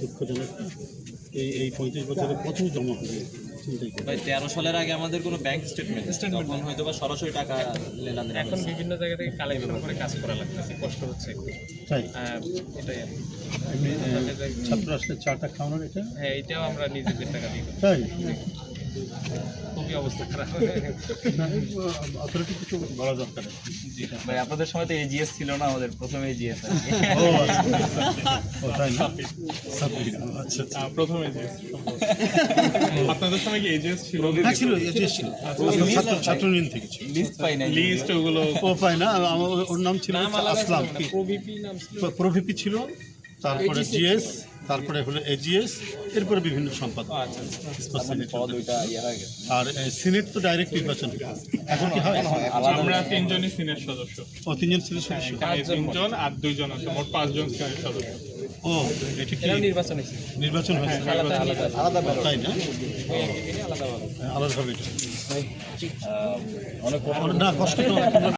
দুঃখজনক। এই 35 বছরে প্রথম জমা হবে ভাই 13 সালের আগে আমাদের কোনো ব্যাংক স্টেটমেন্ট তখন হয়তো বা সরাসরি টাকা লেনদেন এখন বিভিন্ন জায়গা থেকে কালেকশন করে কাজ করা লাগতেছে, কষ্ট হচ্ছে একটু। তাই এটাই আর কি। এমনি ছাত্র আসলে চাটা খাওয়ানোর এটা হ্যাঁ, এটাও আমরা নিজেদের টাকা দিই। তাই খুবই অবস্থা খারাপ। অথরিটি কিছু বলা দরকার আছে। ভাই আপনাদের সময় তো এজিএস ছিল না, আমাদের প্রথম এজিএস ও তাই না আচ্ছা প্রথম এজিএস আপনাদের সময় কি এজিএস ছিল? হ্যাঁ ছিল এজিএস ছিল ছাত্র ইউনিয়ন থেকে ছিল লিস্ট পাই নাই লিস্ট ওগুলো ও পায় না ওর নাম ছিল আসলাম প্রভিপি নাম ছিল। প্রভিপি ছিল, তারপরে জিএস, তারপরে হলো এজিএস, এরপরে বিভিন্ন সম্পাদক পদ ওইটা ইয়ে হয়ে গেছে। আর সিনেট তো ডাইরেক্ট নির্বাচন হয়। এখন কি হয় আমরা তিনজনই সিনিয়র সদস্য, ও তিনজন ছিল সদস্য। এখানে তিনজন আর দুইজন আছে, মোট 5 জন সিনিয়র সদস্য। ও এটা কি এটাও নির্বাচন হয়েছে, নির্বাচন হয়েছে আলাদা তাই না আলাদাভাবে। আলাদাভাবে অনেক না কষ্ট তো